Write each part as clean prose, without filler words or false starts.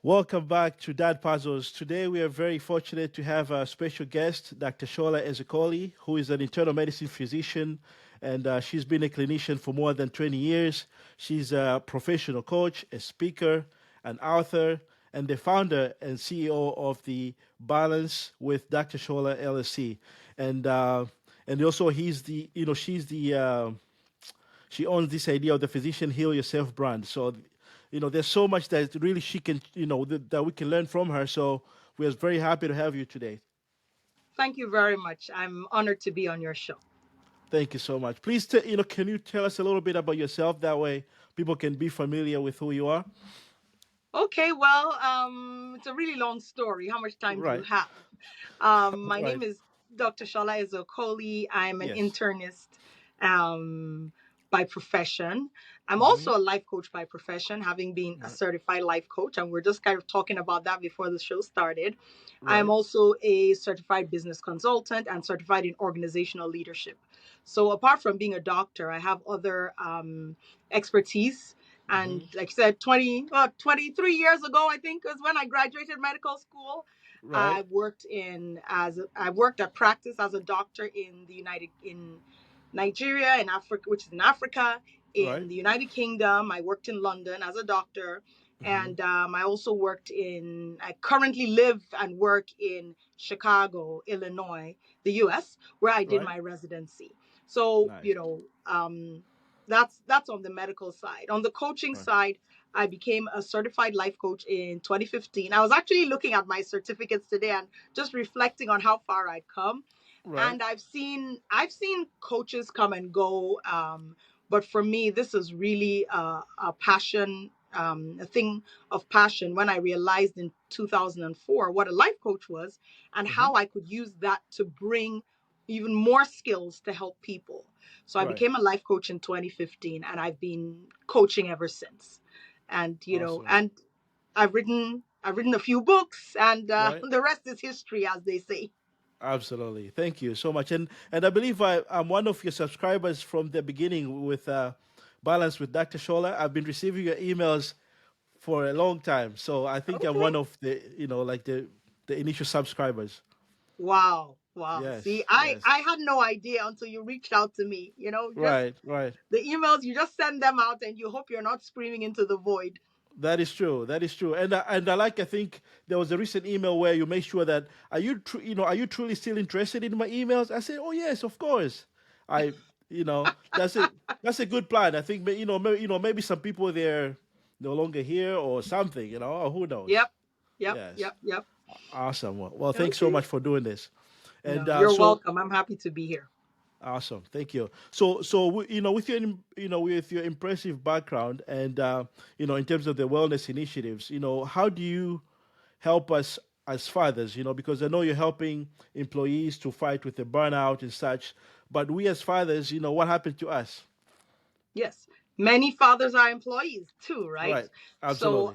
Welcome back to Dad Puzzles. Today we are very fortunate to have a special guest, Dr. Shola Ezekoli, who is an internal medicine physician, and she's been a clinician for more than 20 years. She's a professional coach, a speaker, an author, and the founder and CEO of the Balance with Dr. Shola LLC. And also he's the she's the she owns this idea of the physician heal yourself brand. So, there's so much that really she can, that we can learn from her. So we're very happy to have you today. Thank you very much. I'm honored to be on your show. Thank you so much. Please, can you tell us a little bit about yourself? That way people can be familiar with who you are. Okay, well, it's a really long story. How much time do you Right. have? My Right. name is Dr. Shola Ezekoli. I'm an Yes. internist by profession. I'm Mm-hmm. also a life coach by profession, having been a Right. certified life coach. And we're just kind of talking about that before the show started. I'm Right. also a certified business consultant and certified in organizational leadership. So, apart from being a doctor, I have other expertise. Mm-hmm. And like I said, 23 years ago, I think was when I graduated medical school. Right. I worked at practice as a doctor in Nigeria, in Africa, which is in Africa, in Right. the United Kingdom. I worked in London as a doctor, Mm-hmm. and I currently live and work in Chicago, Illinois, the U.S., where I did Right. my residency. So Nice. that's on the medical side. On the coaching Right. side, I became a certified life coach in 2015. I was actually looking at my certificates today and just reflecting on how far I'd come. Right. And I've seen coaches come and go, but for me, this is really a passion, a thing of passion. When I realized in 2004 what a life coach was and Mm-hmm. how I could use that to bring even more skills to help people. So I Right. became a life coach in 2015, and I've been coaching ever since. And Awesome. I've written a few books, and Right. the rest is history, as they say. Absolutely. Thank you so much. And I believe I'm one of your subscribers from the beginning with Balance with Dr. Shola. I've been receiving your emails for a long time. So I think I'm Okay. one of the, like the initial subscribers. Wow. Wow. See, Yes, I yes. I had no idea until you reached out to me. Just Right, right. the emails, you just send them out and you hope you're not screaming into the void. That is true. That is true. I think there was a recent email where you made sure that are you truly still interested in my emails? I said, oh yes, of course. I that's it. That's a good plan. I think maybe some people they're no longer here or something. Or who knows? Yep. Yep. Yes. Yep. Yep. Awesome. Well, thanks so Okay. much for doing this. And No, you're so welcome. I'm happy to be here. awesome. Thank you. With your with your impressive background and in terms of the wellness initiatives, how do you help us as fathers, because I know you're helping employees to fight with the burnout and such, but we as fathers, what happened to us? Yes. Many fathers are employees too, right? Right. So Absolutely.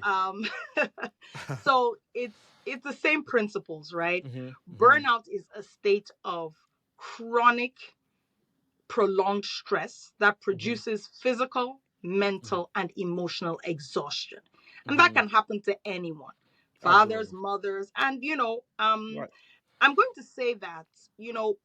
so it's the same principles, right? Hmm. Hmm. Burnout is a state of chronic prolonged stress that Hmm. produces physical, mental, and emotional exhaustion. And that Hmm. can happen to anyone, fathers, Absolutely. mothers. And, Right. I'm going to say that, you know,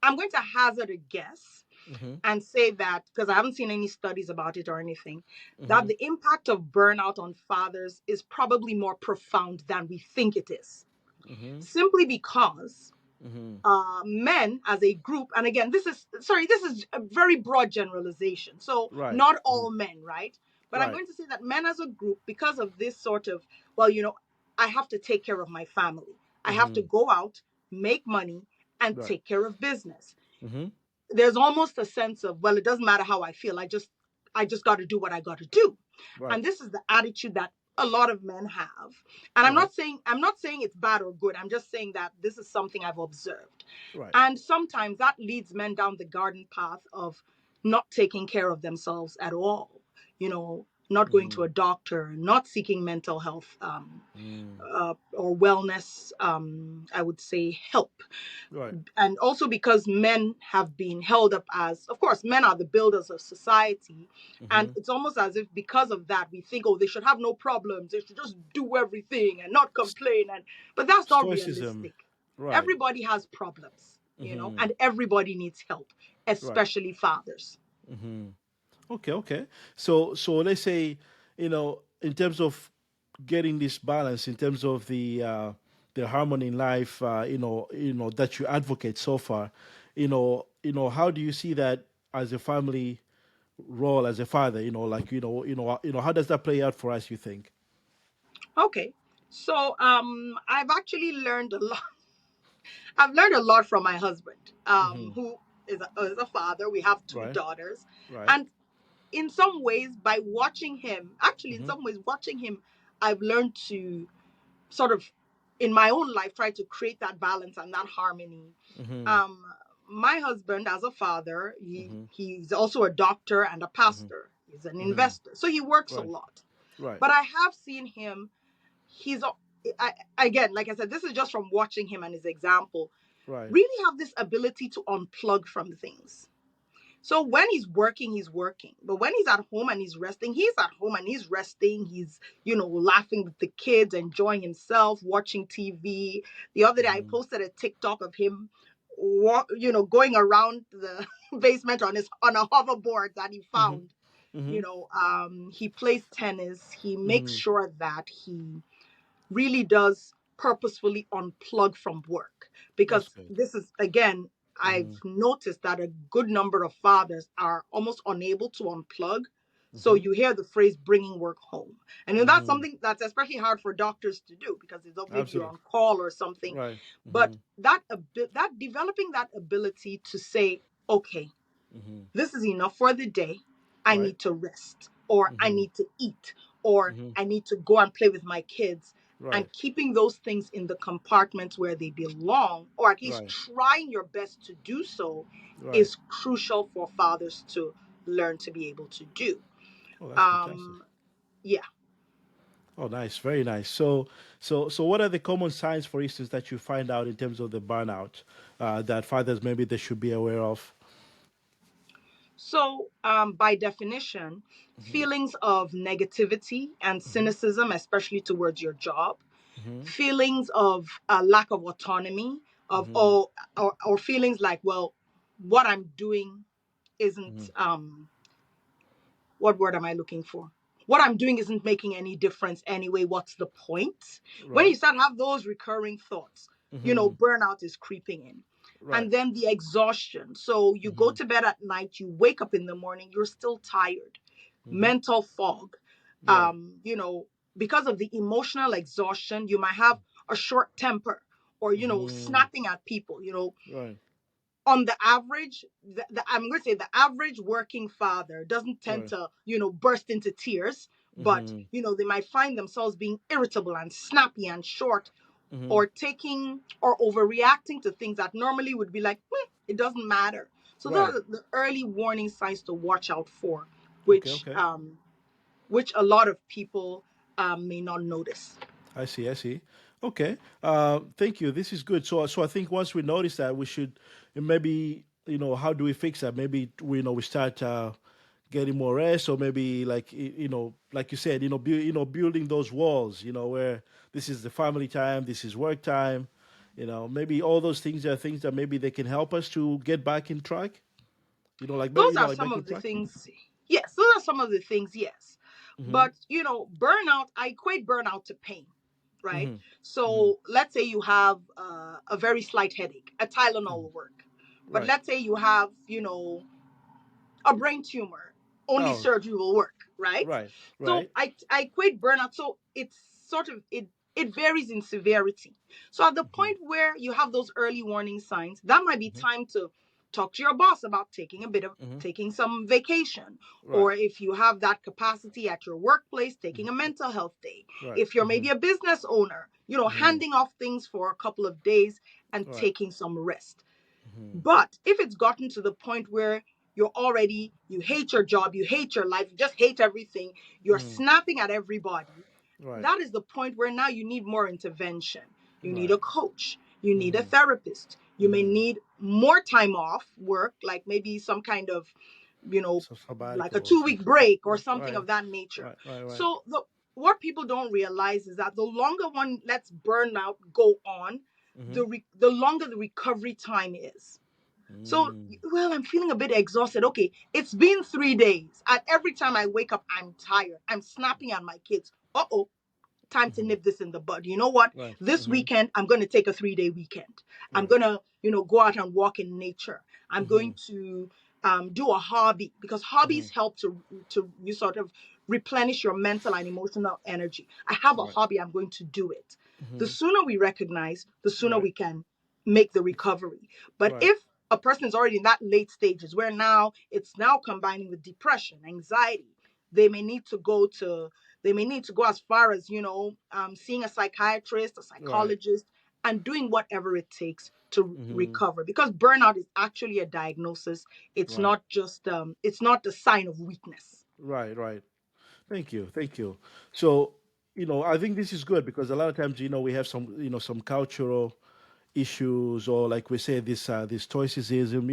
I'm going to hazard a guess Hmm. and say that, because I haven't seen any studies about it or anything, that Hmm. the impact of burnout on fathers is probably more profound than we think it is. Hmm. Simply because Hmm. men as a group, and again, this is a very broad generalization, so Right. not Hmm. all men, right? But I'm Right. going to say that men as a group, because of this sort of, well, I have to take care of my family, I have to Hmm. go out, make money, and Right. take care of business. Hmm. There's almost a sense of, well, it doesn't matter how I feel, I just got to do what I got to do. Right. And this is the attitude that a lot of men have. And i'm Right. not saying i'm not saying it's bad or good. I'm just saying that this is something I've observed. Right. And sometimes that leads men down the garden path of not taking care of themselves at all, you know not going to Mm-hmm. a doctor, not seeking mental health Mm. or wellness, I would say, help. Right. And also because men have been held up as, of course, men are the builders of society. And Mm-hmm. it's almost as if because of that, we think, oh, they should have no problems. They should just do everything and not complain. But that's not Stoicism. realistic. Right. Everybody has problems, Mm-hmm. and everybody needs help, Right. especially fathers. Mm-hmm. Okay. Okay. So let's say, in terms of getting this balance, in terms of the harmony in life, that you advocate so far, how do you see that as a family role as a father? How does that play out for us? You think? Okay. So I've actually learned a lot. I've learned a lot from my husband, Mm-hmm. who is a father. We have two Right. daughters. Right. And in some ways, by watching him, actually, in Mm-hmm. some ways, watching him, I've learned to sort of, in my own life, try to create that balance and that harmony. Mm-hmm. Um, my husband, as a father, Mm-hmm. he's also a doctor and a Mm-hmm. pastor. He's an Mm-hmm. investor, so he works a Right. lot. Right. But I have seen him. He's again, like I said, this is just from watching him and his example. Right. Really have this ability to unplug from things. So when he's working, he's working. But when he's at home and he's at home and he's resting. He's, laughing with the kids, enjoying himself, watching TV. The other day, I Mm-hmm. posted a TikTok of him, going around the basement on a hoverboard that he Mm-hmm. found. Mm-hmm. He plays tennis. He makes Mm-hmm. sure that he really does purposefully unplug from work, That's because good. this is, again, I've Mm-hmm. noticed that a good number of fathers are almost unable to unplug. So Mm-hmm. you hear the phrase bringing work home, and then that's Mm-hmm. something that's especially hard for doctors to do, because it's maybe you're Absolutely. on call or something. Right. Mm-hmm. But that developing that ability to say, okay, Mm-hmm. this is enough for the day. I Right. need to rest, or I Mm-hmm. need to eat, or Mm-hmm. I need to go and play with my kids. Right. And keeping those things in the compartments where they belong, or at least Right. trying your best to do so, Right. is crucial for fathers to learn to be able to do. Oh, that's fantastic. Um, yeah. Oh, nice. Very nice. So, what are the common signs, for instance, that you find out in terms of the burnout that fathers maybe they should be aware of? So, by definition, Mm-hmm. feelings of negativity and Mm-hmm. cynicism, especially towards your job, Mm-hmm. feelings of lack of autonomy, of Mm-hmm. or feelings like, well, what I'm doing Mm-hmm. isn't, what word am I looking for? What I'm doing isn't making any difference anyway. What's the point? When you Right. start to have those recurring thoughts, Mm-hmm. burnout is creeping in. Right. And then the exhaustion. So you go Mm-hmm. to bed at night, you wake up in the morning, you're still tired. Mm-hmm. Mental fog. Right. Because of the emotional exhaustion, you might have a short temper, or, Mm-hmm. snapping at people. Right. On the average, I'm going to say the average working father doesn't tend Right. to, burst into tears, but, Mm-hmm. they might find themselves being irritable and snappy and short, Mm-hmm. or taking or overreacting to things that normally would be like, it doesn't matter. So those Right. are the early warning signs to watch out for, Okay. which Okay. um, which a lot of people may not notice. I see. I see. Okay. Thank you. This is good. So I think once we notice that, we should maybe how do we fix that? Maybe we start getting more rest, or maybe like like you said, building those walls. Where this is the family time, this is work time. Maybe all those things are things that maybe they can help us to get back in track. Those are Like some back in of the track. things. Yes, those are some of the things. Yes, Mm-hmm. but burnout. I equate burnout to pain, right? Mm-hmm. Mm-hmm. So let's say you have a very slight headache, a Tylenol Mm-hmm. will work. But Right. let's say you have, a brain tumor, only Oh. surgery will work, right? Right. So Right. I equate burnout. So it's sort of it varies in severity. So at the Mm-hmm. point where you have those early warning signs, that might be Mm-hmm. time to talk to your boss about Mm-hmm. taking some vacation, Right. or if you have that capacity at your workplace, taking a Mm-hmm. mental health day. Right. If you're Mm-hmm. maybe a business owner, Mm-hmm. handing off things for a couple of days and Right. taking some rest. Mm-hmm. But if it's gotten to the point where you hate your job, you hate your life, you just hate everything, you're snapping at everybody. Right. That is the point where now you need more intervention. You need Right. a coach, you need a Mm-hmm. therapist, you may Mm-hmm. need more time off work, like maybe some kind of, So like sabbatical a or 2 week something. break or Right. something Right. of that nature. Right. Right. Right. So what people don't realize is that the longer one lets burnout go on, Mm-hmm. the longer the recovery time is. So, Mm. well, I'm feeling a bit exhausted. Okay, it's been 3 days, and every time I wake up, I'm tired. I'm snapping at my kids. Uh-oh, time to Mm-hmm. nip this in the bud. You know what? Right. This Mm-hmm. weekend, I'm going to take a 3 day weekend. I'm Right. going to, go out and walk in nature. I'm Mm-hmm. going to do a hobby, because Mm-hmm. hobbies help to you sort of replenish your mental and emotional energy. I have a Right. hobby. I'm going to do it. The Mm-hmm. sooner we recognize, the sooner Right. we can make the recovery. But Right. if a person is already in that late stages where now it's now combining with depression, anxiety, they may need to go to they may need to go as far as, seeing a psychiatrist, a Right. psychologist, and doing whatever it takes to Mm-hmm. recover. Because burnout is actually a diagnosis. Right. It's not the sign of weakness. Right. Right. Thank you. Thank you. So, I think this is good because a lot of times, we have some cultural issues, or like we say, this stoicism,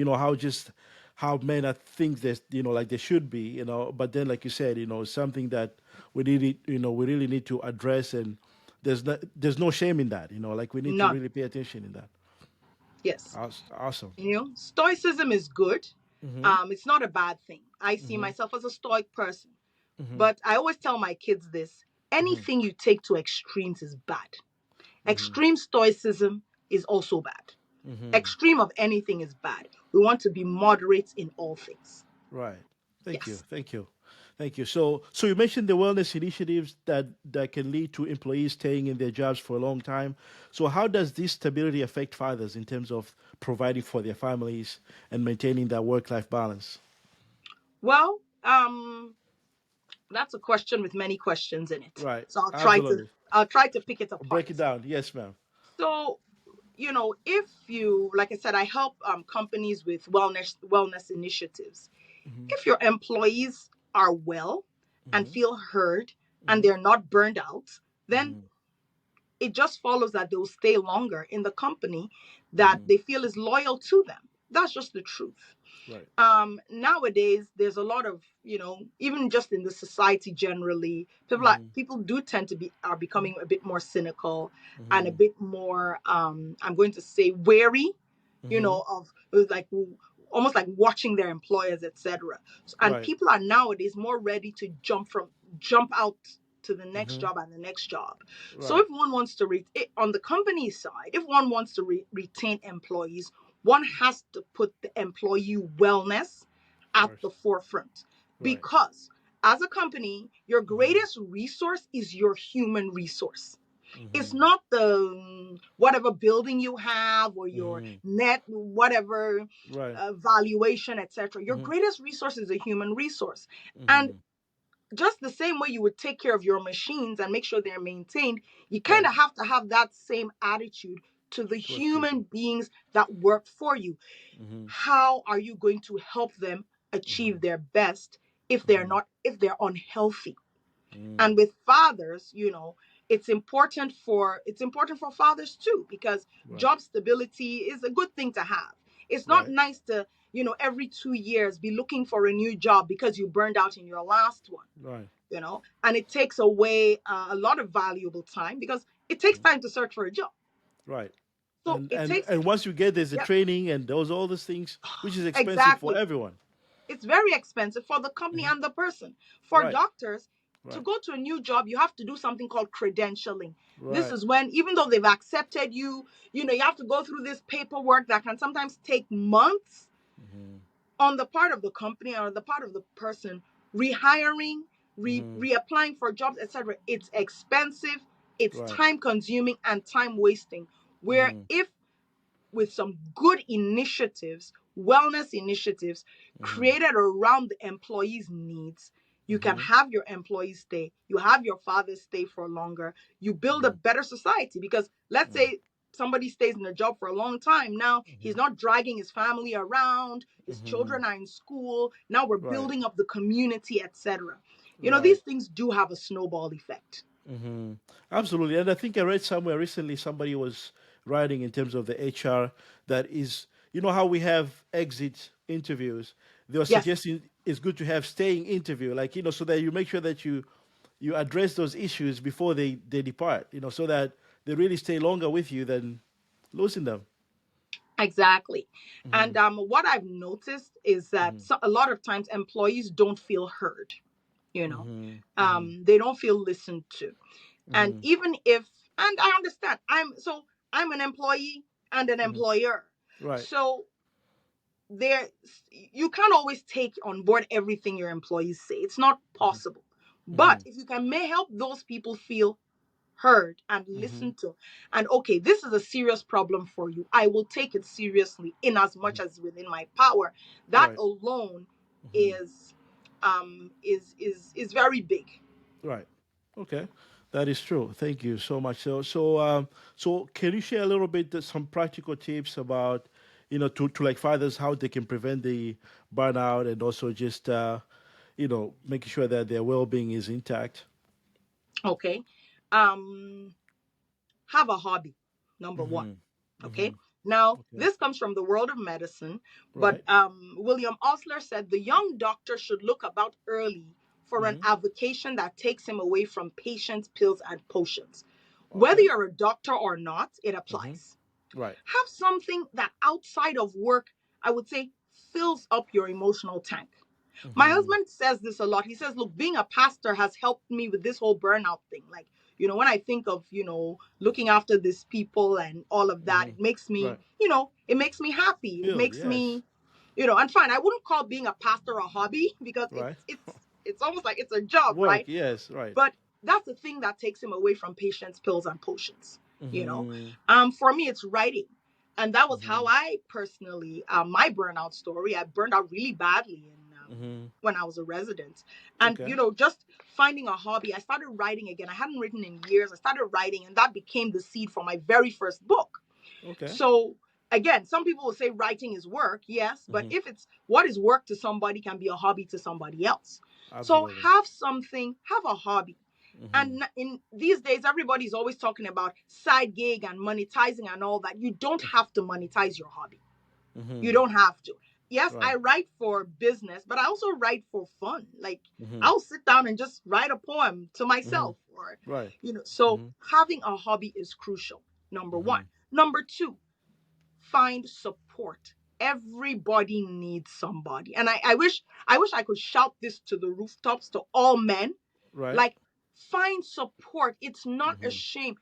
how men are think that, like they should be, but then, like you said, something that we really need to address, and there's no shame in that, like we need to None. really pay attention in that. Yes. Awesome. Stoicism is good. Mm-hmm. It's not a bad thing. I see Mm-hmm. myself as a stoic person. Mm-hmm. But I always tell my kids this: Mm-hmm. anything you take to extremes is bad. Mm-hmm. Extreme stoicism is also bad. Mm-hmm. Extreme of anything is bad. We want to be moderate in all things. Right. Thank you. Yes. Thank you. Thank you. So you mentioned the wellness initiatives that can lead to employees staying in their jobs for a long time. So how does this stability affect fathers in terms of providing for their families and maintaining that work-life balance? Well, that's a question with many questions in it. Right. So Absolutely. I'll try to pick it Break it apart. down. Yes, ma'am. So, if you, like I said, I help companies with wellness initiatives. Mm-hmm. If your employees are well and Mm-hmm. feel heard and Mm-hmm. they're not burned out, then Mm-hmm. it just follows that they'll stay longer in the company that Mm-hmm. they feel is loyal to them. That's just the truth. Right. Nowadays there's a lot of, even just in the society generally, Mm-hmm. people do tend to are becoming a bit more cynical and a Mm-hmm. bit more, I'm going to say, wary, Mm-hmm. of like almost like watching their employers, etc. And Right. people are nowadays more ready to jump out to the next Mm-hmm. job and the next job. So Right. if one wants to on the company side, if one wants to retain employees, one has to put the employee wellness at First. the forefront, Right. because as a company, your Mm-hmm. greatest resource is your human resource. It's Mm-hmm. not the whatever building you have or your Mm-hmm. net whatever Right. valuation, etc. Your Mm-hmm. greatest resource is a human resource. And Mm-hmm. just the same way you would take care of your machines and make sure they're maintained, you kind Right. of have to have that same attitude to the Towards human people. beings that work for you. Mm-hmm. How are you going to help them Mm-hmm. achieve their best Mm-hmm. if they're unhealthy? Mm. And with fathers, it's important for fathers too, because Right. job stability is a good thing to have. It's not Right. nice to, every 2 years be looking for a new job because you burned out in your last one. Right. And it takes away a lot of valuable time, because it takes time to search for a job. Right. So And it and takes, and once you get there's the yeah, training and all those things, which is expensive for exactly. everyone. It's very expensive for the company Hmm. and the person. For Right. doctors, to Right. go to a new job, you have to do something called credentialing. This Right. is when, even though they've accepted you, you have to go through this paperwork that can sometimes take months Hmm. on the part of the company or the part of the person rehiring, Hmm. reapplying for jobs, etc. It's expensive, it's Right. time consuming and time wasting. Where Hmm. if with some good initiatives, wellness initiatives Hmm. created around the employees' needs, you can Hmm. have your employees stay. You have your fathers stay for longer. You build a Hmm. better society, because let's Hmm. say somebody stays in a job for a long time, now he's not dragging his family around, his Mm-hmm. children are in school, now we're Right. building up the community, etc. Right. These things do have a snowball effect. Mm-hmm. Absolutely. And I think I read somewhere recently somebody was writing in terms of the HR that is, how we have exit interviews. They were Yes. suggesting it's good to have staying interview, like, so that you make sure that you address those issues before they depart, so that they really stay longer with you than losing them. Exactly. Mm-hmm. And what I've noticed is that a lot of times employees don't feel heard, you know, Mm-hmm. Mm-hmm. they don't feel listened to. And Mm-hmm. even if, and I understand, I'm an employee and an Mm-hmm. employer. Right. So there, you can't always take on board everything your employees say. It's not possible. Mm-hmm. But if you can may help those people feel heard and Mm-hmm. listened to, and okay, this is a serious problem for you, I will take it seriously in as Mm-hmm. much as within my power. That Right. alone Mm-hmm. is very big. Right. Okay. That is true. Thank you so much. So can you share a little bit some practical tips about, to like fathers how they can prevent the burnout and also just making sure that their well-being is intact. Okay. um have a hobby, number one. Mm-hmm. Mm-hmm. Okay. Now, Okay. this comes from the world of medicine, but Right. William Osler said the young doctor should look about early for an Mm-hmm. avocation that takes him away from patients, pills, and potions. Whether Okay. you're a doctor or not, it Mm-hmm. applies. Right. Have something that outside of work, I would say, fills up your emotional tank. My Mm-hmm. husband says this a lot. He says, look, being a pastor has helped me with this whole burnout thing. Like, when I think of, looking after these people and all of that, Mm-hmm. it makes me, Right. it makes me happy. It Filled. makes Yes. me, and fine. I wouldn't call being a pastor a hobby because Right. it's almost like it's a job, Work. right? Yes. Right. But that's the thing that takes him away from patients, pills, and potions. You know, Mm-hmm. for me, it's writing, and that was how Mm-hmm. I personally, my burnout story. I burned out really badly Mm-hmm. when I was a resident, and Okay. just finding a hobby. I started writing again. I hadn't written in years. I started writing, and that became the seed for my very first book. Okay. So again, some people will say writing is work, yes, but Mm-hmm. if it's what is work to somebody can be a hobby to somebody else. So Absolutely. have a hobby. Mm-hmm. And in these days, everybody's always talking about side gig and monetizing and all that. You don't have to monetize your hobby. You Mm-hmm. don't have to. Yes, Right. I write for business, but I also write for fun. Like, Mm-hmm. I'll sit down and just write a poem to Mm-hmm. myself, or Right. so Mm-hmm. having a hobby is crucial. Number Mm-hmm. one. Number two, find support. Everybody needs somebody. And I wish I could shout this to the rooftops to all men. Right. Like, find support. It's not a Mm-hmm. shame.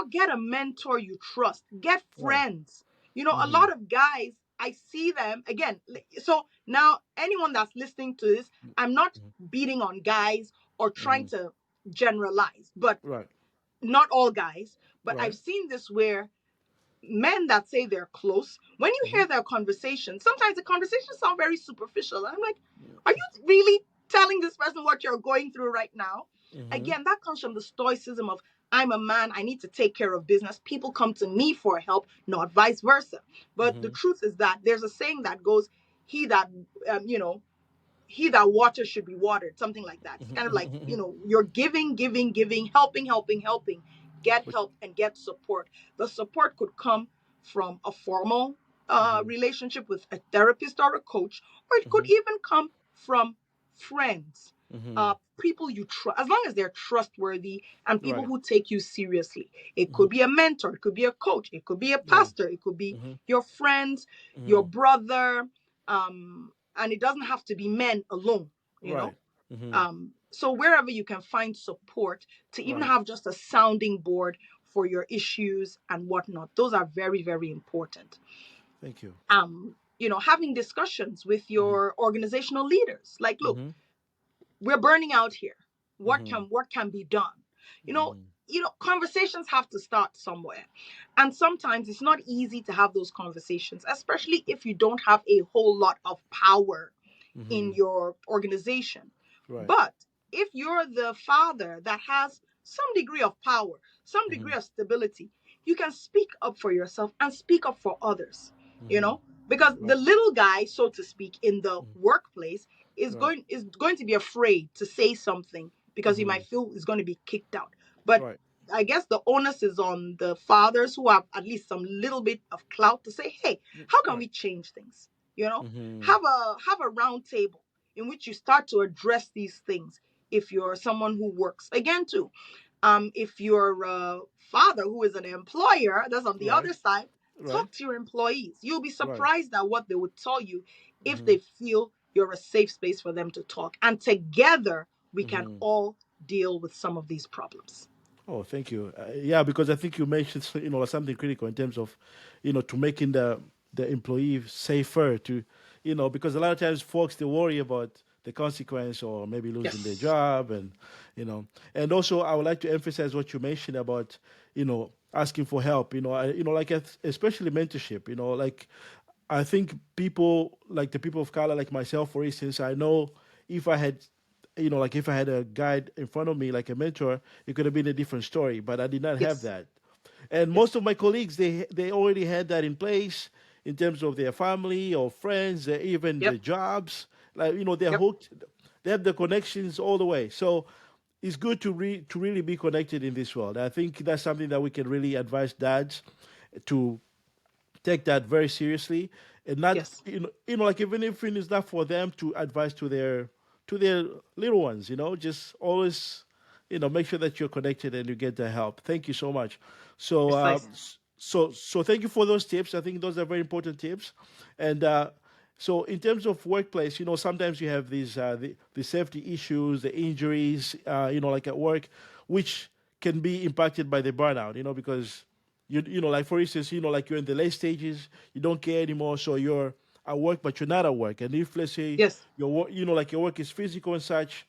Get a mentor you trust. Get Right. friends. A Mm-hmm. lot of guys, I see them again. So now, anyone that's listening to this, I'm not beating on guys or Mm-hmm. trying to generalize, but Right. not all guys. But I've Right. seen this where men that say they're close, when you Mm-hmm. hear their conversation, sometimes the conversations sound very superficial. And I'm like, are you really telling this person what you're going through right now? Mm-hmm. Again, that comes from the stoicism of, I'm a man, I need to take care of business. People come to me for help, not vice versa. But the Mm-hmm. truth is that there's a saying that goes, he that, you know, he that waters should be watered, something like that. It's kind of like, Mm-hmm. you're giving, giving, giving, helping, helping, helping. Get But, help and get support. The support could come from a formal mm-hmm. relationship with a therapist or a coach, or it could Mm-hmm. even come from friends, Mm-hmm. people you trust, as long as they're trustworthy and people Right. who take you seriously. It Mm-hmm. could be a mentor, it could be a coach, it could be a Right. pastor, it could be Mm-hmm. your friends, your Mm-hmm. brother, and it doesn't have to be men alone, you know. Right. Mm-hmm. So wherever you can find support to even Right. have just a sounding board for your issues and whatnot, those are very, very important. Thank you. Having discussions with Mm-hmm. your organizational leaders, like, look, Mm-hmm. we're burning out here. what Mm-hmm. can what can be done? you know Mm-hmm. Conversations have to start somewhere, and sometimes it's not easy to have those conversations, especially if you don't have a whole lot of power Mm-hmm. in your organization. Right. But if you're the father that has some degree of power, some Mm-hmm. degree of stability, you can speak up for yourself and speak up for others, you Mm-hmm. know, because the Right. little guy, so to speak, in the Mm. workplace Right. is going to be afraid to say something because he Mm-hmm. might feel he's going to be kicked out. But Right. I guess the onus is on the fathers who have at least some little bit of clout to say, hey, how can Right. we change things? You know, Mm-hmm. have a round table in which you start to address these things. If you're someone who works, again, too, if you're a father who is an employer, that's on the Right. other side, Right. talk to your employees. You'll be Right. surprised at what they would tell you if Mm-hmm. they feel you're a safe space for them to talk. And together, we can Mm-hmm. all deal with some of these problems. Oh, thank you. Yeah, because I think you mentioned something critical in terms of to making the employee safer to because a lot of times folks they worry about the consequence or maybe losing their Yes. job and and also I would like to emphasize what you mentioned about asking for help. Like especially mentorship. Like I think people like the people of color like myself, for instance, I know if I had like if I had a guide in front of me, like a mentor, it could have been a different story. But I did not have Yes. that. And most Yes. of my colleagues, they already had that in place in terms of their family or friends, even Yep. their jobs. Like they're Yep. hooked. They have the connections all the way. So it's good to really be connected in this world. I think that's something that we can really advise dads to take that very seriously and not Yes. like even if it's not for them to advise to their little ones, just always make sure that you're connected and you get the help. Thank you so much. So Precisely. so thank you for those tips. I think those are very important tips. And so in terms of workplace, sometimes you have these the safety issues, the injuries, like at work, which can be impacted by the burnout, because like for instance, like you're in the late stages, you don't care anymore, so you're at work, but you're not at work. And if let's say Yes. your work, like your work is physical and such,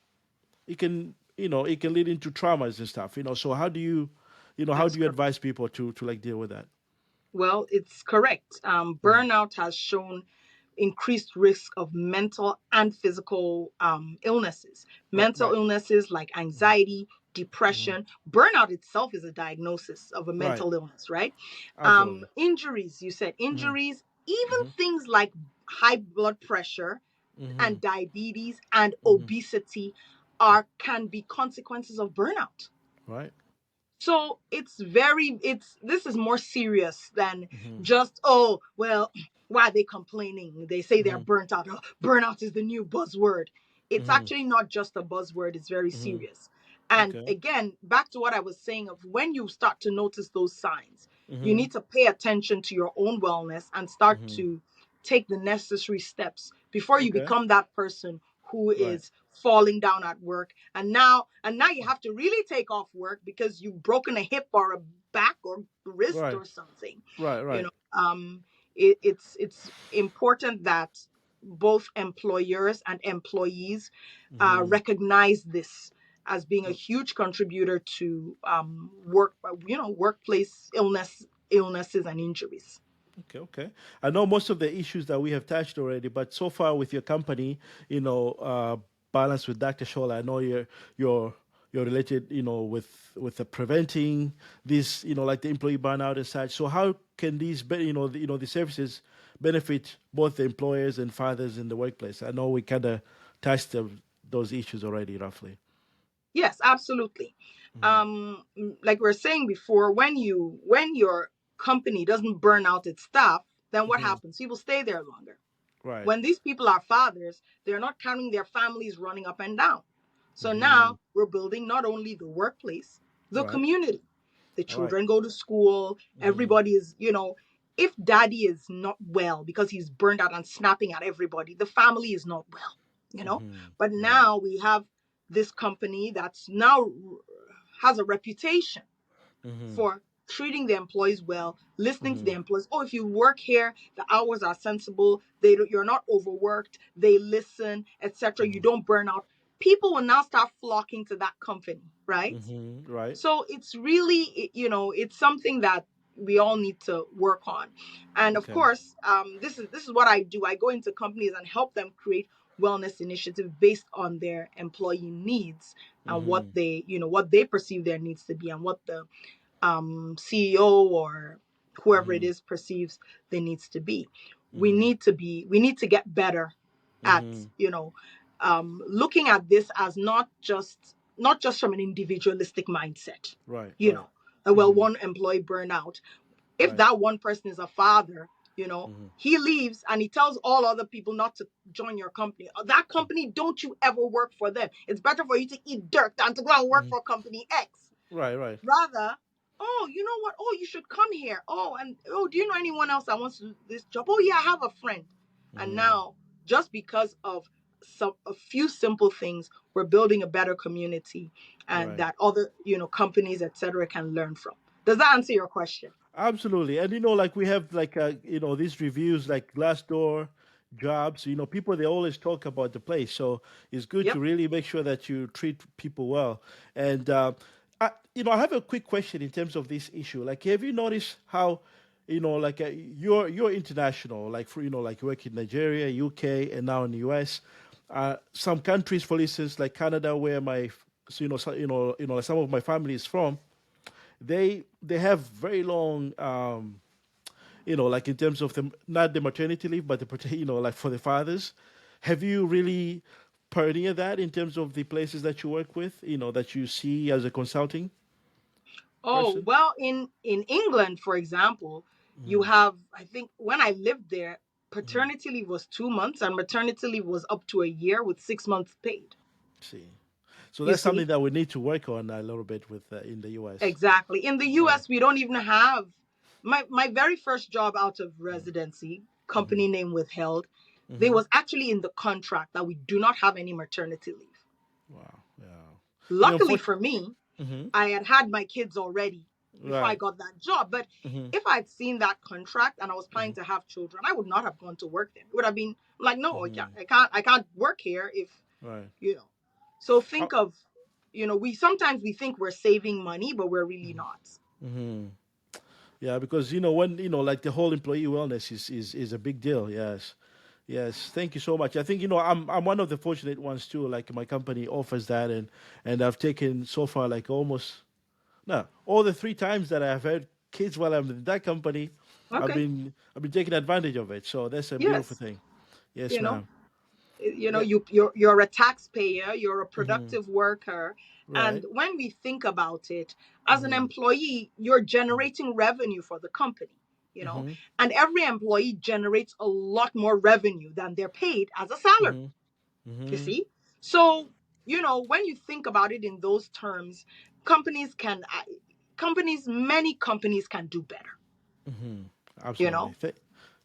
it can, it can lead into traumas and stuff. So how do you, how That's do you correct. advise people to like deal with that? Well, it's correct. Mm. Burnout has shown increased risk of mental and physical illnesses. Right, Mental right. illnesses like anxiety, Hmm. depression. Burnout itself is a diagnosis of a Right, mental illness, right? absolutely. Injuries, you said Hmm. injuries, even Hmm. things like high blood pressure Hmm. and diabetes and Hmm. obesity are can be consequences of burnout. Right. So it's this is more serious than Hmm. just, oh, well, why are they complaining? They say they're Hmm. burnt out. Oh, burnout is the new buzzword. It's Hmm. actually not just a buzzword, it's very Hmm. serious. And Okay. again, back to what I was saying of when you start to notice those signs, you Hmm. need to pay attention to your own wellness and start Hmm. to take the necessary steps before you Okay. become that person who Right. is falling down at work, and now you have to really take off work because you've broken a hip or a back or wrist Right. or something. Right. you Right. know um it's important that both employers and employees Hmm. recognize this as being a huge contributor to workplace illnesses and injuries. Okay, okay. I know most of the issues that we have touched already, but so far with your company, Balance with Dr. Shola, I know you're you're related, with the preventing this, like the employee burnout and such. So how can these, the services benefit both the employers and fathers in the workplace? I know we kind of touched those issues already, roughly. Yes, absolutely. Hmm. Like we were saying before, when your company doesn't burn out its staff, then what Hmm. happens? People stay there longer. Right. When these people are fathers, they're not counting their families running up and down. So Hmm. now we're building not only the workplace, the Right. community. The All right. children go to school. Hmm. Everybody is, if daddy is not well because he's burned out and snapping at everybody, the family is not well. Hmm. But Right. now we have this company that's now has a reputation Hmm. for treating the employees well, listening to the Hmm. employees. Oh, if you work here, the hours are sensible. You're not overworked. They listen, etc. You Hmm. don't burn out. People will now start flocking to that company, right? Hmm. Right. So it's really, it's something that we all need to work on. And of Okay. course, this is what I do. I go into companies and help them create wellness initiatives based on their employee needs and what Hmm. they perceive their needs to be and what the CEO or whoever it Mm-hmm. is perceives there needs to be. Mm-hmm. We need to get better at, Mm-hmm. looking at this as not just from an individualistic mindset. Right. You Right. know, well, Mm-hmm. one employee burnout. If Right. that one person is a father, Mm-hmm. he leaves and he tells all other people not to join your company. That company, don't you ever work for them. It's better for you to eat dirt than to go and work Mm-hmm. for company X. Right. Right. Rather, oh, you know what? Oh, you should come here. Oh, and oh, do you know anyone else that wants to do this job? Oh, yeah, I have a friend. And Mm-hmm. now, just because of a few simple things, we're building a better community, and Right. that other, companies, etc., can learn from. Does that answer your question? Absolutely. And like we have like these reviews like Glassdoor, jobs, people they always talk about the place. So it's good to Yep. really make sure that you treat people well. And I have a quick question in terms of this issue. Like have you noticed how like you're international, like for like you work in Nigeria, UK, and now in the US. Some countries, for instance, like Canada, where some of my family is from, they have very long like in terms of the not the maternity leave but the like for the fathers. Have you really pioneered that in terms of the places that you work with, that you see as a consulting Oh, person? well, in England, for example, you Mm-hmm. have, I think when I lived there, Mm-hmm. paternity leave was 2 months and maternity leave was up to a year with 6 months paid. See, so You that's see? something that we need to work on a little bit with in the US. Exactly. In the Right. US, we don't even have my very first job out of residency, Mm-hmm. company name withheld. There Mm-hmm. was actually in the contract that we do not have any maternity leave. Wow. Yeah. Luckily Unfortunately. for me, Mm-hmm. I had had my kids already before I Right. got that job. But Mm-hmm. if I'd seen that contract and I was Mm-hmm. planning to have children, I would not have gone to work there. It would have been like, no, I can't, Mm-hmm. I can't work here if, Right. you know. So Uh, think of, we sometimes we think we're saving money, but we're really not. mm-hmm. Yeah, because when like the whole employee wellness is a big deal. Yes, yes. Thank you so much. I think I'm one of the fortunate ones too. Like my company offers that, and I've taken so far like almost no all the three times that I've had kids while I'm in that company, Okay. I've been taking advantage of it. So that's a beautiful Yes. thing. Yes, You know, ma'am. Yeah. you're a taxpayer, you're a Hmm. productive worker, and Right. when we think about it, as an Hmm. employee, you're generating revenue for the company, you know Hmm. and every employee generates a lot more revenue than they're paid as a salary, Hmm. you Hmm. see. So, when you think about it in those terms, companies can many companies can do better, Hmm. you Absolutely. know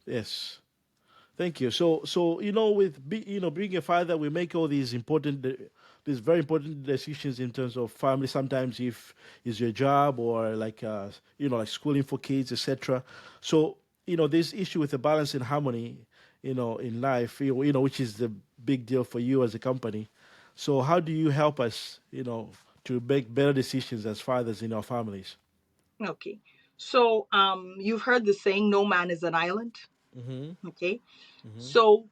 Yes. Thank you. So being a father, we make all these very important decisions in terms of family. Sometimes, if it's your job or like like schooling for kids, etc. So this issue with the balance and harmony, in life, which is the big deal for you as a company. So how do you help us, to make better decisions as fathers in our families? okay. So, you've heard the saying, no man is an island. Mm-hmm. Okay. Mm-hmm. So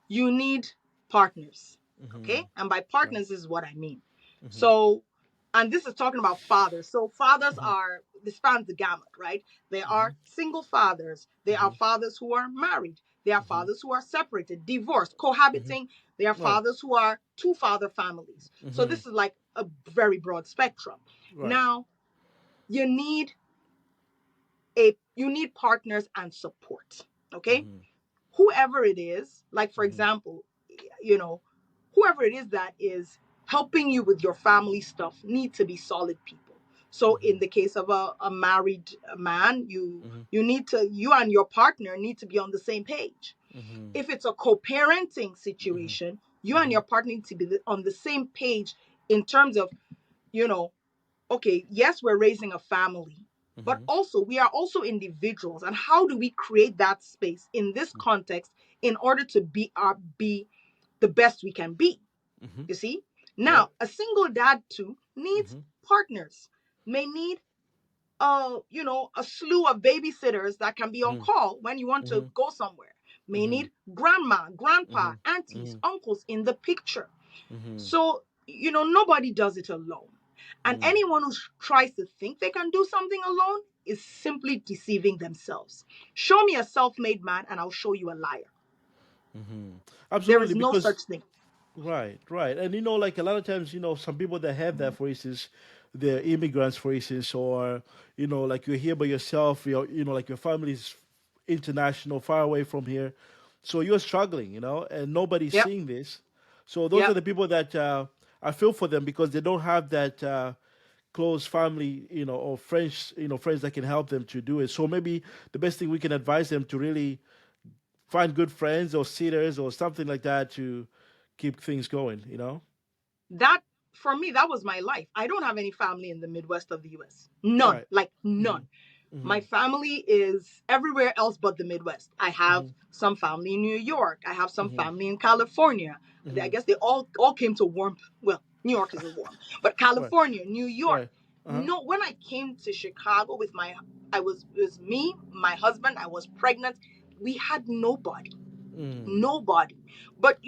you need partners. Mm-hmm. Okay. And by Right. partners, this is what I mean. Mm-hmm. So, and this is talking about fathers. So fathers Mm-hmm. are, this spans the gamut, right? They Mm-hmm. are single fathers. They are Mm-hmm. fathers who are married. They are Mm-hmm. fathers who are separated, divorced, Mm-hmm. cohabiting. They are Right. fathers who are two father families. So Mm-hmm. this is like a very broad spectrum. Right. Now, you need you need partners and support. Okay. Mm-hmm. Whoever it is, like for Mm-hmm. example, you know, whoever it is that is helping you with your family stuff need to be solid people. So Mm-hmm. in the case of a married man, Mm-hmm. you and your partner need to be on the same page. Mm-hmm. If it's a co-parenting Mm-hmm. situation, you and Mm-hmm. your partner need to be on the same page in terms of, you know, okay, yes, we're raising a family, but Mm-hmm. also we are also individuals. And how do we create that space in this context in order to be the best we can be? Mm-hmm. You see? Right. Now, a single dad too needs Mm-hmm. partners, may need a slew of babysitters that can be on Mm-hmm. call when you want to Mm-hmm. go somewhere. May Mm-hmm. need grandma, grandpa, Mm-hmm. aunties, uncles in the picture. Mm-hmm. So, nobody does it alone. And anyone who tries to think they can do something alone is simply deceiving themselves. Show me a self-made man and I'll show you a liar. There Absolutely, is no because such thing. right, right. And like a lot of times, some people that have that, for instance, they're immigrants, for instance, or like you're here by yourself, like your family is international, far away from here. So you're struggling, and nobody's Yep. seeing this. So those are Yep. the people that I feel for them because they don't have that close family, or friends, friends that can help them to do it. So maybe the best thing we can advise them to really find good friends or sitters or something like that to keep things going. That, for me, that was my life. I don't have any family in the Midwest of the US. None, Right. like Hmm. none. Hmm. My family is everywhere else but the Midwest. I have Hmm. some family in New York. I have some Hmm. family in California. I Hmm. guess they all came to warm. Well, New York isn't warm, but Right. California, New York. Right. Uh-huh. No, when I came to Chicago with it was me, my husband. I was pregnant. We had nobody, Mm. nobody. But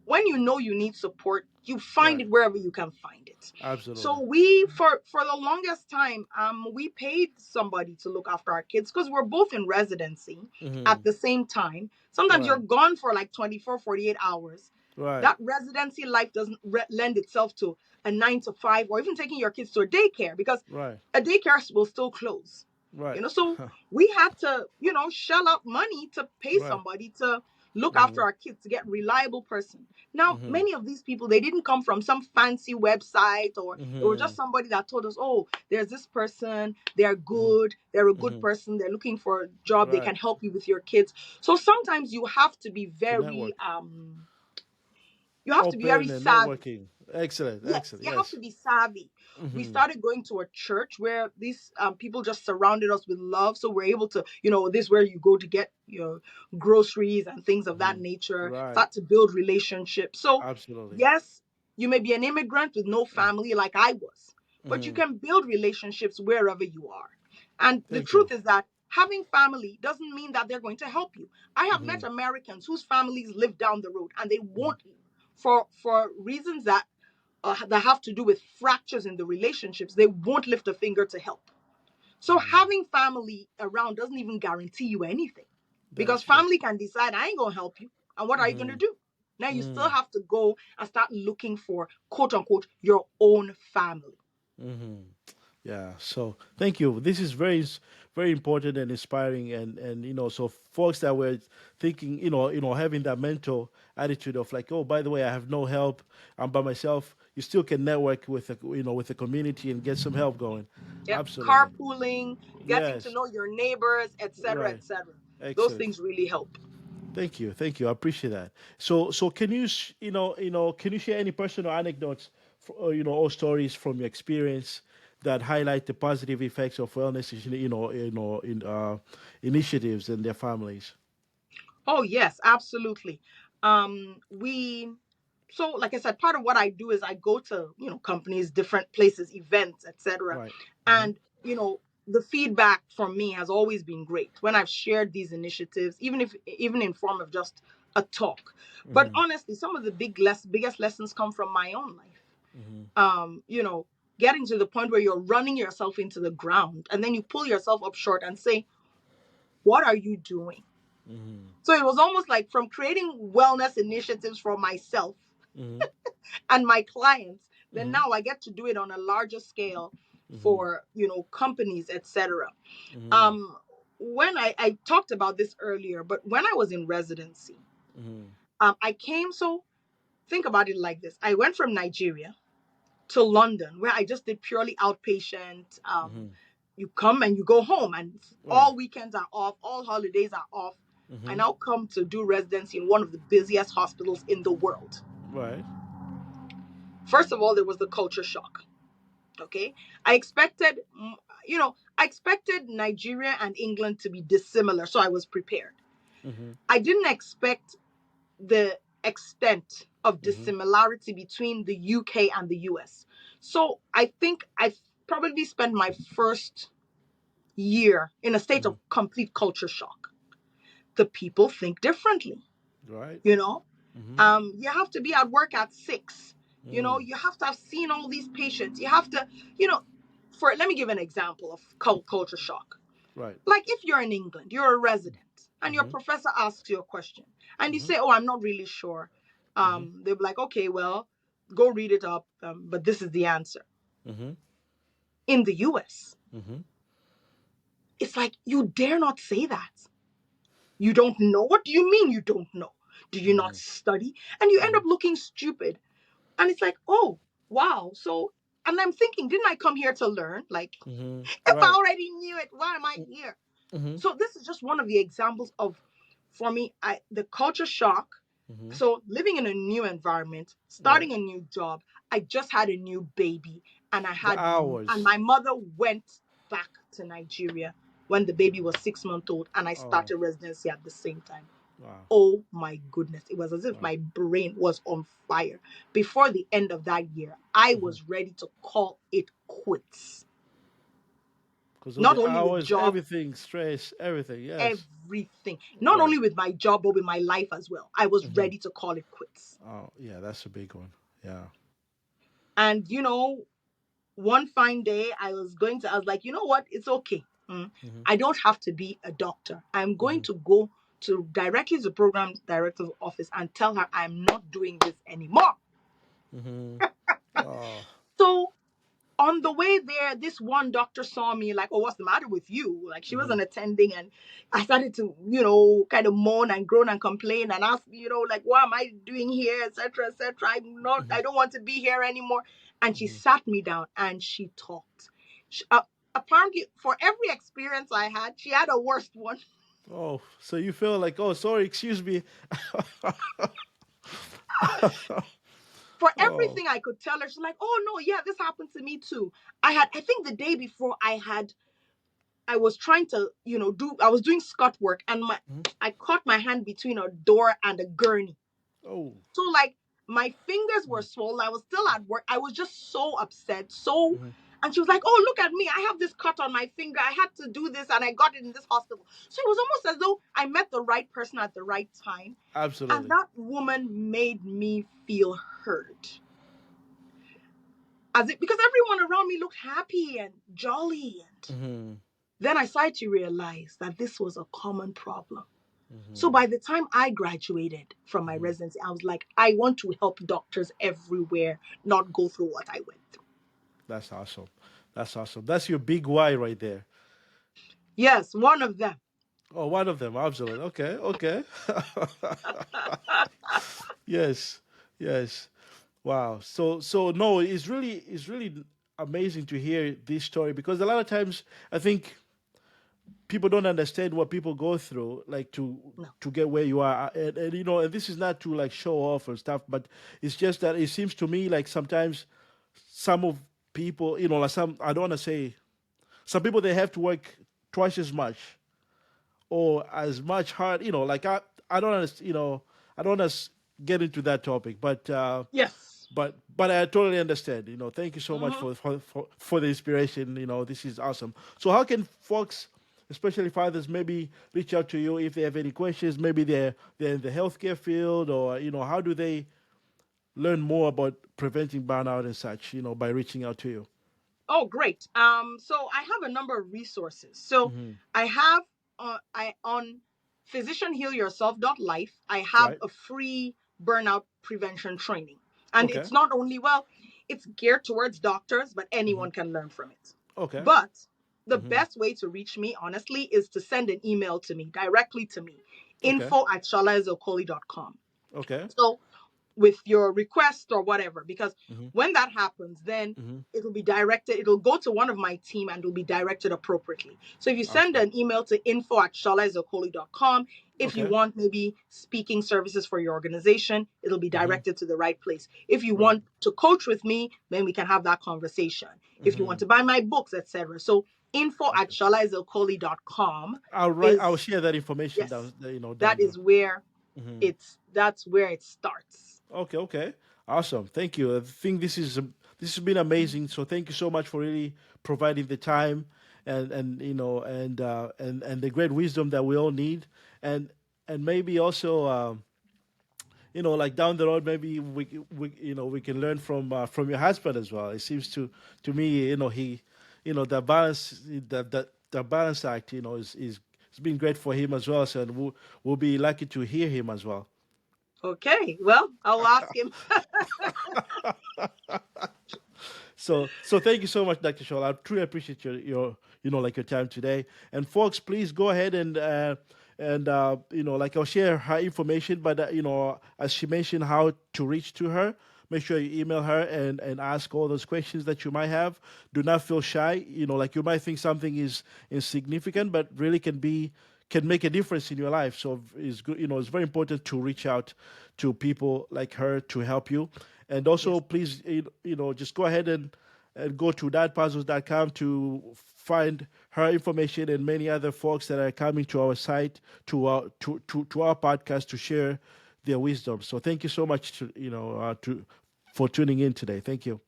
when you need support, you find Right. it wherever you can find it. Absolutely. So we, for the longest time, we paid somebody to look after our kids because we're both in residency Hmm. at the same time. Sometimes you're Right. gone for like 24, 48 hours. Right. That residency life doesn't lend itself to a 9 to 5 or even taking your kids to a daycare, because Right. a daycare will still close. Right. So we had to, shell out money to pay Right. somebody to look Hmm. after our kids, to get reliable person. Now, Hmm. many of these people, they didn't come from some fancy website, or it was Hmm. just somebody that told us, oh, there's this person, they're Hmm. good, they're a good Hmm. person, they're looking for a job, they Right. can help you with your kids. So sometimes To network. you have to be very Open and savvy. networking. Excellent. Yes, Excellent. you have Yes. to be savvy. We Hmm. started going to a church where these people just surrounded us with love, so we're able to, this is where you go to get your groceries and things of that Hmm. nature, Right. start to build relationships. So Absolutely. yes, you may be an immigrant with no family like I was, but you Hmm. can build relationships wherever you are. And the Thank you. truth is that having family doesn't mean that they're going to help you. I have Hmm. met Americans whose families live down the road and they won't, for reasons that have to do with fractures in the relationships, they won't lift a finger to help. So having family around doesn't even guarantee you anything, That's because true. family can decide, I ain't gonna help you. And what are you gonna Hmm. do? Now you still Hmm. have to go and start looking for, quote unquote, your own family. Hmm. Yeah. So thank you. This is very important and inspiring, and so folks that were thinking, having that mental attitude of like, oh, by the way, I have no help, I'm by myself. You still can network with the community and get some help going. Yep. Absolutely. Carpooling, getting to Yes. know your neighbors, etc., Right. etc. Those Excellent. things really help. Thank you. Thank you. I appreciate that. So can you can you share any personal anecdotes, or stories from your experience that highlight the positive effects of wellness, in initiatives and their families? Oh yes, absolutely. We So like I said, part of what I do is I go to, companies, different places, events, etc. Right. Mm-hmm. And the feedback from me has always been great when I've shared these initiatives, even in form of just a talk. But Mm-hmm. honestly, some of the biggest lessons come from my own life. Mm-hmm. Um, you know, Getting to the point where you're running yourself into the ground and then you pull yourself up short and say, what are you doing? Mm-hmm. So it was almost like from creating wellness initiatives for myself Mm-hmm. and my clients, then Mm-hmm. now I get to do it on a larger scale Mm-hmm. for, companies, etc. Mm-hmm. Um, when I talked about this earlier, but when I was in residency, Mm-hmm. I came. So think about it like this: I went from Nigeria to London, where I just did purely outpatient. Mm-hmm. You come and you go home, and Right. all weekends are off, all holidays are off. I Mm-hmm. now come to do residency in one of the busiest hospitals in the world. Right. First of all, there was the culture shock. Okay, I expected, I expected Nigeria and England to be dissimilar, so I was prepared. Mm-hmm. I didn't expect the extent of Mm-hmm. dissimilarity between the UK and the US. So I think I probably spent my first year in a state Mm-hmm. of complete culture shock. The people think differently, Right. you know. Mm-hmm. You have to be at work at 6. You know, you have to have seen all these patients. You have to, you know, for let me give an example of culture shock. Right. Like if you're in England, you're a resident, and your Mm-hmm. professor asks you a question, and you Mm-hmm. say, "Oh, I'm not really sure." Mm-hmm. They'll be like, "Okay, well, go read it up, but this is the answer." Mm-hmm. In the U.S., Mm-hmm. it's like you dare not say that. You don't know. What do you mean you don't know? Do you not Mm-hmm. study? And you end Mm-hmm. up looking stupid. And it's like, oh, wow. So, and I'm thinking, didn't I come here to learn? Like, Mm-hmm. if I Right. already knew it, why am I here? Mm-hmm. So this is just one of the examples of, for me, the culture shock. Mm-hmm. So living in a new environment, Right. starting a new job. I just had a new baby, and The and hours. my mother went back to Nigeria when the baby was 6 months old, and I Oh, started residency at the same time. wow. Oh my goodness, it was as if Wow. my brain was on fire. Before the end of that year, I Mm-hmm. was ready to call it quits. Because of Not the only with hours, job, everything, stress, everything. Yes. everything. Not Right. only with my job, but with my life as well. I was Mm-hmm. ready to call it quits. Oh, yeah, that's a big one. Yeah. And one fine day I was like, you know what? It's okay. Mm-hmm. I don't have to be a doctor. I'm going Mm-hmm. to go to directly to the program director's office and tell her I'm not doing this anymore. Mm-hmm. Oh. So on the way there, this one doctor saw me like, oh, what's the matter with you? Like she Mm-hmm. wasn't attending, and I started to, kind of moan and groan and complain and ask, like, what am I doing here, etc., etc. Mm-hmm. I don't want to be here anymore. And she Mm-hmm. sat me down and she talked. Apparently, for every experience I had, she had a worst one. Oh, so you feel like, oh, sorry, excuse me. For Oh. everything I could tell her, she's like, oh no, yeah, this happened to me too. I think the day before I was trying to, I was doing scut work, and Mm-hmm. I caught my hand between a door and a gurney. Oh. So like my fingers were swollen. I was still at work. I was just so upset. So, Mm-hmm. and she was like, "Oh, look at me. I have this cut on my finger. I had to do this and I got it in this hospital." So it was almost as though I met the right person at the right time. And Absolutely. that woman made me feel heard. Because everyone around me looked happy and jolly. And Mm-hmm. then I started to realize that this was a common problem. So Mm-hmm. by the time I graduated from my Mm-hmm. residency, I was like, I want to help doctors everywhere not go through what I went through. That's awesome. That's awesome. That's your big why right there. Yes, one of them. Oh, one of them. Absolutely. Okay. Okay. Yes. Yes. Wow. So no, it's really amazing to hear this story because a lot of times I think people don't understand what people go through like No. to get where you are and and this is not to like show off or stuff but it's just that it seems to me like sometimes some of people like some I don't want to say some people they have to work twice as much or as much hard like I don't understand I don't want to get into that topic Yes. but I totally understand. Thank you so much Hmm. for the inspiration. This is awesome. So how can folks, especially fathers, maybe reach out to you if they have any questions? Maybe they're in the healthcare field, or how do they learn more about preventing burnout and such? By reaching out to you. Oh, great. So I have a number of resources. So Hmm. I have I on physicianhealyourself.life, I have Right. a free burnout prevention training. And Okay. it's not only, well, it's geared towards doctors, but Hmm. anyone can learn from it. Okay. But the Hmm. best way to reach me, honestly, is to send an email to me, directly to me, Okay. info@sholaezekoli.com. Okay. So with your request or whatever, because Hmm. when that happens, then Hmm. it'll go to one of my team and it'll be directed appropriately. So if you send Awesome. an email to info@sholaezekoli.com, if you Okay. want maybe speaking services for your organization, it'll be Hmm. directed to the right place. If you Right. want to coach with me, then we can have that conversation. If you want Hmm. to buy my books, etc. So info at Okay. sholaezekoli.com I'll is, share that information yes, down down that below. is where Hmm. that's where it starts. Okay, okay. Awesome. Thank you. I think this has been amazing. So thank you so much for really providing the time and the great wisdom that we all need and maybe also like down the road, maybe we can learn from your husband as well. It seems to me, he, the balance, the balance act, is it's been great for him as well. So and we'll be lucky to hear him as well. Okay, well, I'll ask him. So thank you so much, Dr. Shola. I truly appreciate your like your time today. And folks, please go ahead and like I'll share her information, but as she mentioned how to reach to her, make sure you email her and ask all those questions that you might have. Do not feel shy. Like you might think something is insignificant, but really can make a difference in your life. So it's good. It's very important to reach out to people like her to help you. And also, Yes. please, just go ahead and go to dadpuzzles.com to find her information and many other folks that are coming to our site, to our podcast to share their wisdom. So thank you so much for tuning in today. Thank you.